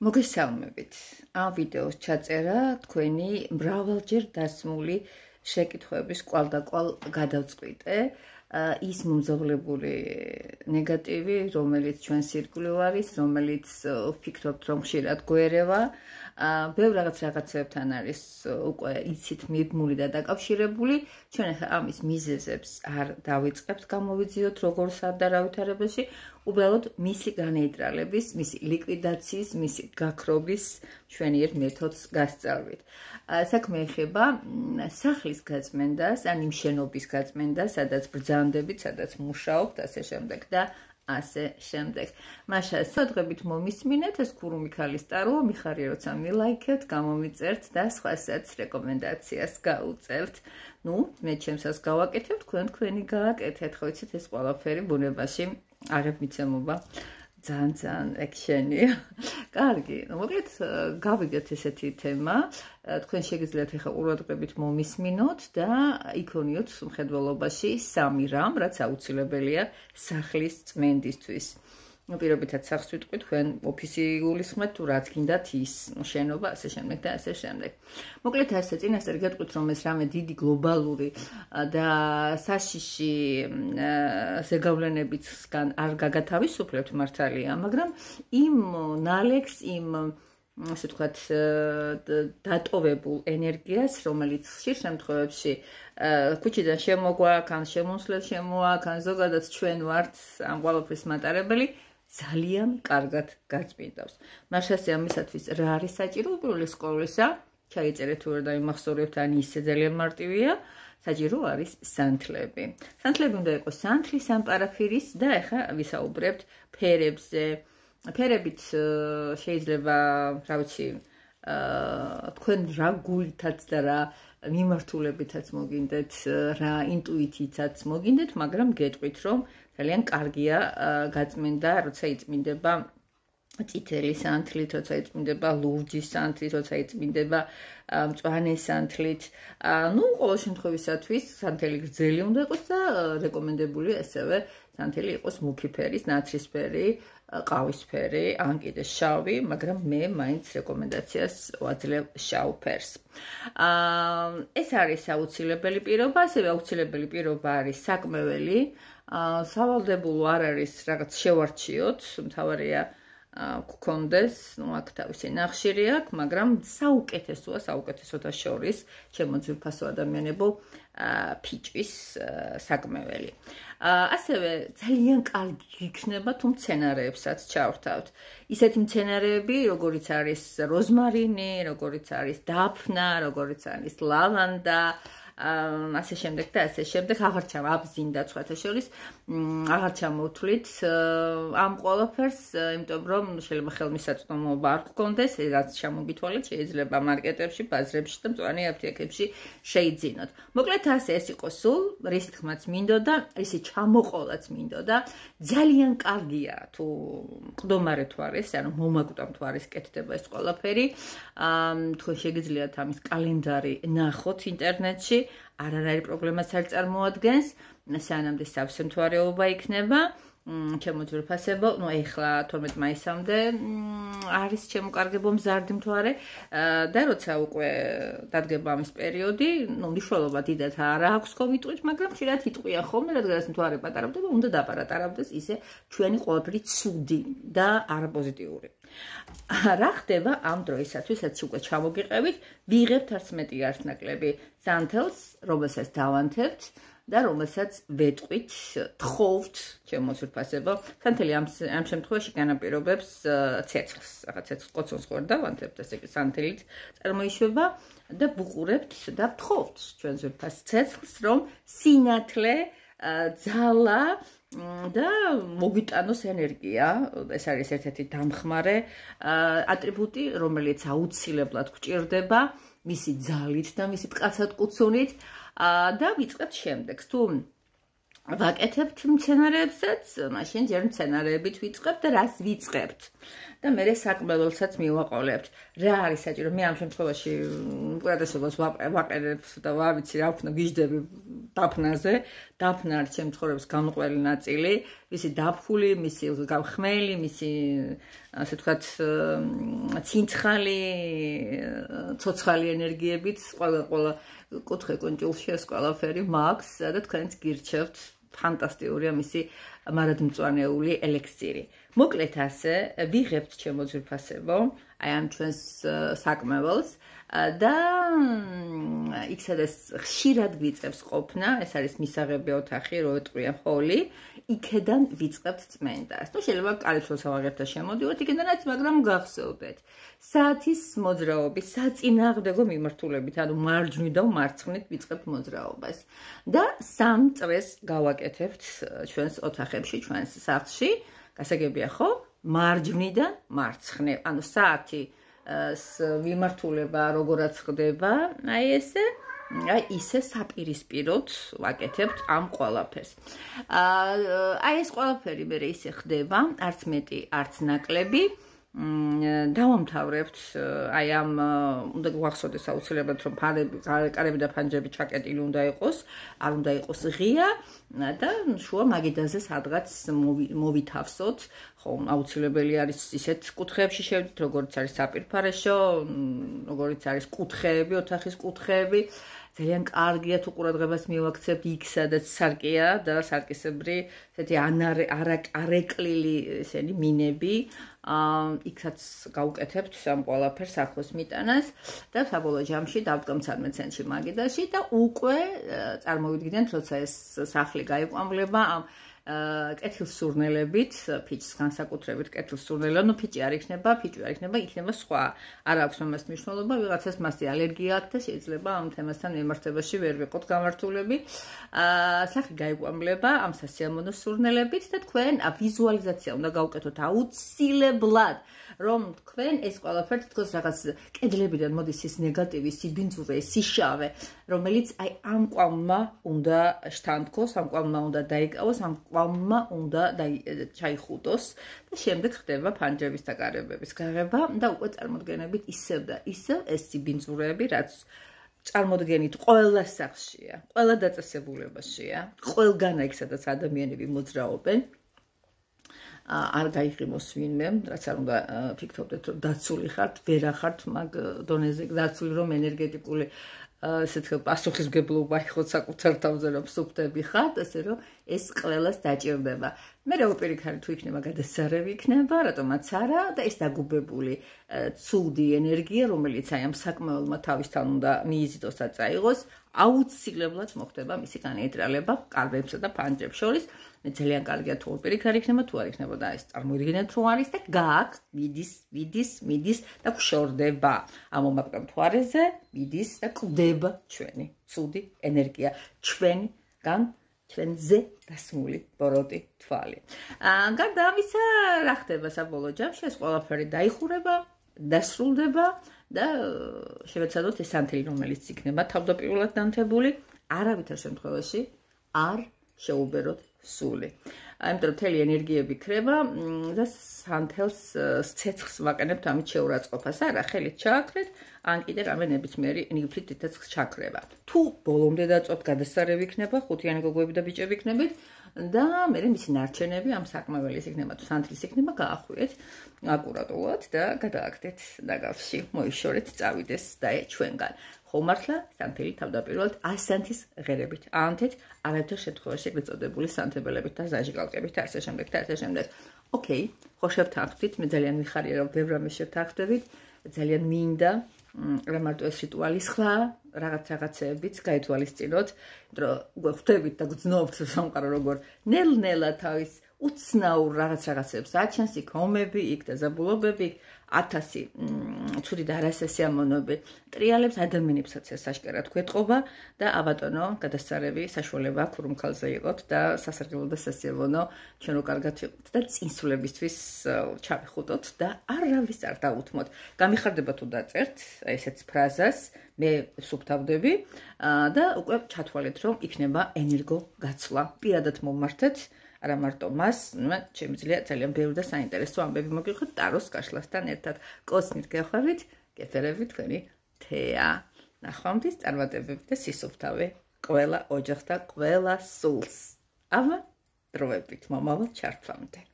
მოგესალმებით. ამ ვიდეოს ჩაწერა თქვენი მრავალჯერ დასმული შეკითხვების კვალდაკვალ გადავწყვიტე ის მომზაულებული ნეგატივი, რომელიც ჩვენს ირგვლივ არის, რომელიც ვფიქრობთ, რომ ხშირად გვერევა, ბევრ რაღაცებთან არის უკვე იცით მიბმული და დაკავშირებული. ჩვენ ახლა ამის მიზეზებს არ დავიწყებთ გამოვიძიოთ როგორც არ და რა ვითარებაში, უბრალოდ მისი განეიტრალების, მისი ლიკვიდაციის, მისი გაქრობის ჩვენიერ მეთოდს გასწავლით. საქმე ეხება სახლის გაწმენდას, ან იმ შენობის გაწმენდას, სადაც ბრძანდებით, სადაც მუშაობთ, ასე შემდეგ და ასე შემდეგ. მაშა სადღებით მომისმინეთ, ეს ქურუ მიქალისტაროა, მიხარია როცა მილაიქებთ, გამომიწერთ და სხვასაც რეკომენდაციას გაუწევთ. ნუ, მე ჩემსაც გავაკეთებ, თქვენი გააკეთეთ, ხო იცით ეს ყველაფერი ბუნებაში აღებ მიცემობა. ძალიან ექშენია. კარგი, მოკლედ გავიგეთ ესეთი თემა. თქვენ შეგიძლიათ ახლა ყურადღებით მომისმინოთ და იქონიოთ მხედველობაში 3 რამ, რაც აუცილებელია სახლის წმენდისთვის. პირობითად სახს ვიტყვით, თქვენ ოფისი გულისხმეთ თუ რაც გინდათ ის, შენობა, ასე შემდეგ და ასე შემდეგ. მოკლედ ასე წინასწარ გეტყვით, რომ ეს რამე დიდი გლობალური და საშიში ზეგავლენებისგან არ გაგათავისუფლებთ მართალია, მაგრამ იმ ნალექს, იმ ასე ვთქვათ, დატოვებულ ენერგიას, რომელიც ხშირ შემთხვევებში ქუჩიდან შემოგვაქვს, ან შემოსვლად შემოაქვს, ან ზოგადად ჩვენ ვართ ამ ყველაფრის მატარებელი, ძალიან კარგად გაწმინდავს. მაშასე ამისათვის რა არის საჭირო? უპირველეს ყოვლისა, ჩაიწერეთ თუ არ დაიმახსოვრებთ, ან ისე ძალიან მარტივია, საჭირო არის სანთლები. სანთლები უნდა იყოს სანთლის, ან პარაფირის და ახლა ვისაუბრებთ ფერებზე. ფერებით შეიძლება, რა ვიცი, თქვენ რა გულითაც და რა მიმართულებითაც მოგინდეთ, რა ინტუიტითაც მოგინდეთ, მაგრამ გეტყვით, რომ ძალიან კარგია გაწმენდა, როცა იწმინდება წითელი სანთლით, როცა იწმინდება ლურჯი სანთლით, როცა იწმინდება მწვანე სანთლით. ნუ ყოველ შემთხვევისათვის სანთელი გრძელი უნდა იყოს და რეკომენდებული ასევე სანთელი იყოს მუქი ფერის, ნაცრისფერი, ყავისფერი, ან კიდე შავი, მაგრამ მე მაინც რეკომენდაციას ვაძლევ შავ ფერს. ეს არის აუცილებელი პირობა, ასევე აუცილებელი პირობა არის საკმეველი. სავალდებულო არ არის რაღაც შევარჩიოთ, მთავარია გქონდეს, ნუ აქ თავისი ნახშირი აქვს, მაგრამ საუკეთესოა საუკეთესოთა შორის ჩემო ძვირფასო ადამიანებო ფიჭვის საკმეველი. ასევე ძალიან კარგი იქნება თუ მცენარეებსაც ჩავრთავთ. ისეთი მცენარეები, როგორიც არის როზმარინი, როგორიც არის დაფნა, როგორიც არის ლავანდა, ასე შემდეგ და ასე შემდეგ, აღარ აბზინდა სხვათა შორის, აღარ ჩამოვთვლით ამ ყველაფერს, იმიტომ რომ შეიძლება ხელმისაწვდომობა არ გქონდეს, რაც ჩამოგითვალეთ, შეიძლება მარკეტებში, ბაზრებში და მწვანე აფთიაქებში შეიძინოთ. მოკლედ ასე ეს იყო სულ, რის თქმაც მინდოდა, ისი ჩამოყოლაც მინდოდა. ძალიან კარგია თუ მყდომარე თუ არის, ანუ მომაკვდამ თუ არის კეთდება ეს ყველაფერი. თქვენ შეგიძლიათ ამის კალენდარი ნახოთ ინტერნეტში. არანაირი პრობლემას არ წარმოადგენს, სანამდე სავსე მთვარეობა იქნება, ჩემო ძვირფასებო, ნუ ეხლა 12 მაისამდე არის შემოკარგებო მზარდი მთვარე და როცა უკვე დადგება ამის პერიოდი, ნუ მნიშვნელობა დიდად არ აქვს COVID-ით, მაგრამ ხშირად იტყვია ხოლმე, რადგანაც მთვარე პატარავდება, უნდა დაპარატარავდეს ისე ჩვენი ყველაფერი ცუდი და არაპოზიტიური. რა ხდება ამ დროისათვის, რაც უკვე ჩამოგიყევით, ვიღებთ არც მეტი არც ნაკლები სანთელს, რომელსაც დავანთებთ და რომელსაც ვეტყვით, თხოვთ, ჩემო ძვირფასებო. სანთელი ამ შემთხვევაში განაპირობებს ცეცხლს, რაღაც ცეცხლს ყოცონს ხო არ დავანთებთ, ასე კი სანთელით წარმოიშვება და ვუყურებთ და ვთხოვთ ჩვენ ძვირფას ცეცხლს, რომ სინათლე, ძალა და მოგვიტანოს ენერგია. ეს არის ერთ-ერთი დამხმარე ატრიბუტი, რომელიც აუცილებლად გვჭირდება მისი ძალით და მისი მკაცადკუცუნით და ვიწყებთ შემდეგს. თუ ვაკეთებთ მცენარეებსაც, მაშინ ჯერ მცენარეებით ვიწყებთ და რას ვიწყებთ. და მე საკმაოდსაც მივაყოლებთ. რა არის საჭირო? მე ამ შემთხვევაში უპირატესობას ვაყენებ და ვიცი რა ვქნა გიждები დაფნაზე. დაფნა არის ჩემს ცხოვრების განუყოფელი ნაწილი, მისი დაფხული, მისი ხმელი, მისი ასე ვთქვათ ცინცხალი, ცოცხალი ენერგიებით ყველა კუთხე კუნჭულში ეს ყველაფერი მაქვს და თქვენც გირჩევთ. ფანტასტიკურია მისი მარადმწვანეული ელექსირი. მოკლედ ასე ვიღებთ ჩემო ძვირფასებო, აი ამ ჩვენს საკმეველს და იქ სადაც ხშირად ვიწევს ყოფნა, ეს არის მისაღები ოთახი, რო ეტყვია ჰოლი, იქედან ვიწყებთ წმენდას. ნუ შეიძლება კარიბჭეს ავაღებთ და შემოდივართ იქედანაც, მაგრამ გახსოვდეთ. საათის მოძრაობის საწინააღმდეგო მიმართულებით, ანუ მარჯვნივ და მარცხნივ ვიწყებთ მოძრაობას. და 3 წრეს გავაკეთებთ ჩვენს ოთახებში, ჩვენს სახლში. გასაგებია ხო? მარჯვნიდან მარცხნივ, ანუ საათი მიმართულება როგორაც ხდება, აი ესე, აი ისე საპირისპიროდ ვაკეთებთ ამ ყველაფერს. აი ეს ყველაფერი მე ისე ხდება, არც მეტი, არც ნაკლები. დავამთავრებთ აი ამ უნდა გვახსოვდეს აუცილებლად რომ კარები და ფანჯრები ჩაკეტილი უნდა იყოს, არ უნდა იყოს ღია და შუა მაგიდაზე სადღაც მოვითავსოთ. ხო, აუცილებელი არის ისეთ კუთხეებში შევდით, როგორც არის საპირფარეშო, როგორც არის კუთხეები, ოთახის კუთხეები. ძალიან კარგია თუ ყურადღებას მივაქცევთ იქ, სადაც სარკეა და სარკისებრი ესეთი არეკლილი ესენი მინები. იქაც გავუკეთებთ ამ ყველაფერს ახლოს მიტანას და საბოლოო ჯამში დავდგამთ ცენტრში მაგიდაში და უკვე წარმოვიდგინეთ, როცა ეს სახლი გაიყვამლება ამ კეთილსურნელებით, ფიჭის განსაკუთრებით კეთილსურნელა, ნუ ფიჭი არ იქნება, იქნება სხვა. არ აქვს ამას მნიშვნელობა, ვიღაცას მასზე ალერგია აქვს და შეიძლება ამ თემასთან მიმართებაში ვერ ვიყოთ გამართულები. სახლი გაიყვამლება ამ სასიამოვნო სურნელებით და თქვენ ვიზუალიზაცია უნდა გავუკეთოთ აუცილებლად, რომ თქვენ ეს ყველაფერი თქოს რაღაც კედლებიდან მოდის ის ნეგატივი, სიბინძურე, სიშავე, რომელიც აი ამ კვამმა უნდა შთანთქოს, ამ კვამმა უნდა დაიკავოს, ამ კვამმა უნდა ჩაიხუტოს და შემდეგ ხდება ფანჯრების და კარებების გაღება და უკვე წარმოდგენებით ისევ და ისევ ეს სიბინძურეები, რაც წარმოდგენით ყველა სახლშია, ყველა დაწესებულებაშია, ყველგან იქ სადაც ადამიანები მოძრაობენ. არ გაიღიმოს ვინმე, რაც არ უნდა ფიქრობდეთ, რომ დაცული ხართ, ვერ ახართ მაგ დონეზე დაცული, რომ ენერგეტიკული ესეთ პასუხისმგებლობა იხოთ საკუთარ თავზე, რომ სუფთები ხართ, ესე რომ ეს ყველას დაჭირდება. მე რა უპირიქარი თუ იქნება გადასარევი იქნება, რატომაც არა და ეს დაგუბებული ცუდი ენერგია, რომელიც აი ამ საკმაოდმა თავისთან უნდა მიიზიდოს და წაიღოს, აუცილებლად მოხდება მისი განეიტრალება კარებსა და ფანჯრებს შორის. მე ძალიან კარგია თუ უპირიქარი იქნება, თუ არ იქნება და ეს წარმოიდგინეთ რომ არის და გააქვს, მიდის და გშორდება. ამომაყრა მთვარეზე, მიდის და კვდება ჩვენი ცუდი ენერგია, ჩვენზე დასმული ბოროტი თვალი. გარდა ამისა, რა ხდება საბოლოო ჯამში, ეს ყველაფერი დაიხურება, დასრულდება და შევეცადოთ ეს ანთილი, რომელიც იქნება თავდაპირველად დამთებული, არავითარ შემთხვევაში არ შეუბეროთ სული. Იმიტომ რომ მთელი ენერგიები ქრება და სანთელს ცეცხლს ვაყენებთ ამით შეურაცხყოფას. არა, ხელით ჩააქრეთ, ან კიდე რამე ნებისმიერი ნივთით ცეცხლს ჩაქრება. თუ ბოლომდე დაწვავთ, გადასარევი იქნება, ხუთიანი გოგოები და ბიჭები იქნებით და მე მისი ნარჩენები ამ საკმაველის იქნება თუ სანთლის იქნება, გაახვიეთ აკურატულად და გადააკეთეთ ნაგავში. მოიშორეთ, წავიდეს და ჩვენგან. ხო მართლა სანთელი თავდაპირველად 100 სანთის ღერებით აანთეთ, არავითარ შემთხვევაში ეწოდებული სანთებელებით და ზაჟგალკებით და ასე შემდეგ. ოკეი, ხო შევთანხმდით, მე ძალიან მიხარია რომ ბევრ რამეს შევთანხმდებით, ძალიან მინდა რა მარტო ეს რიტუალის ხლა, რაღაცეებიც გაითვალისწინოთ, იმიტომ რომ უკვე ხვდებით და გძნობთ სამყარო როგორ ნელ-ნელა თავის უცნაურ რაღაცებს აჩენს, იქ ომები, იქ დაზაბულობები, 1000 ცუდი და არასასიამოვნოები ტრიალებს ადამიანებსაც ეს აშკარად გვეტყობა და აბატონო გადასარევი საშუალება ქურუმქალზე იყოთ და სასარგებლო და სასიამოვნო ჩვენ რო კარგად ვიყოთ და წინსვლებისთვის ჩავიხუტოთ და არავის არ დაუთმოთ. გამიხარდება თუ დაწერთ ესეც ფრაზას, მე სუფთავდები და უკვე ჩათვალეთ რომ იქნება ენერგო გაცვლა. პირადად მომმართეთ არა მარტო მას, შემიძლია ძალიან ბევრი და საინტერესო ამბები მოგიყვეთ ტაროს გაშლასთან ერთად. კოსმით გეხვევით, გეფერებით თქვენი თეა. ნახვამდის წარმატებები და სისუფთავე ყველა ოჯახს და ყველა სულს. ამა დროებით მომავალ ჩართვამდე.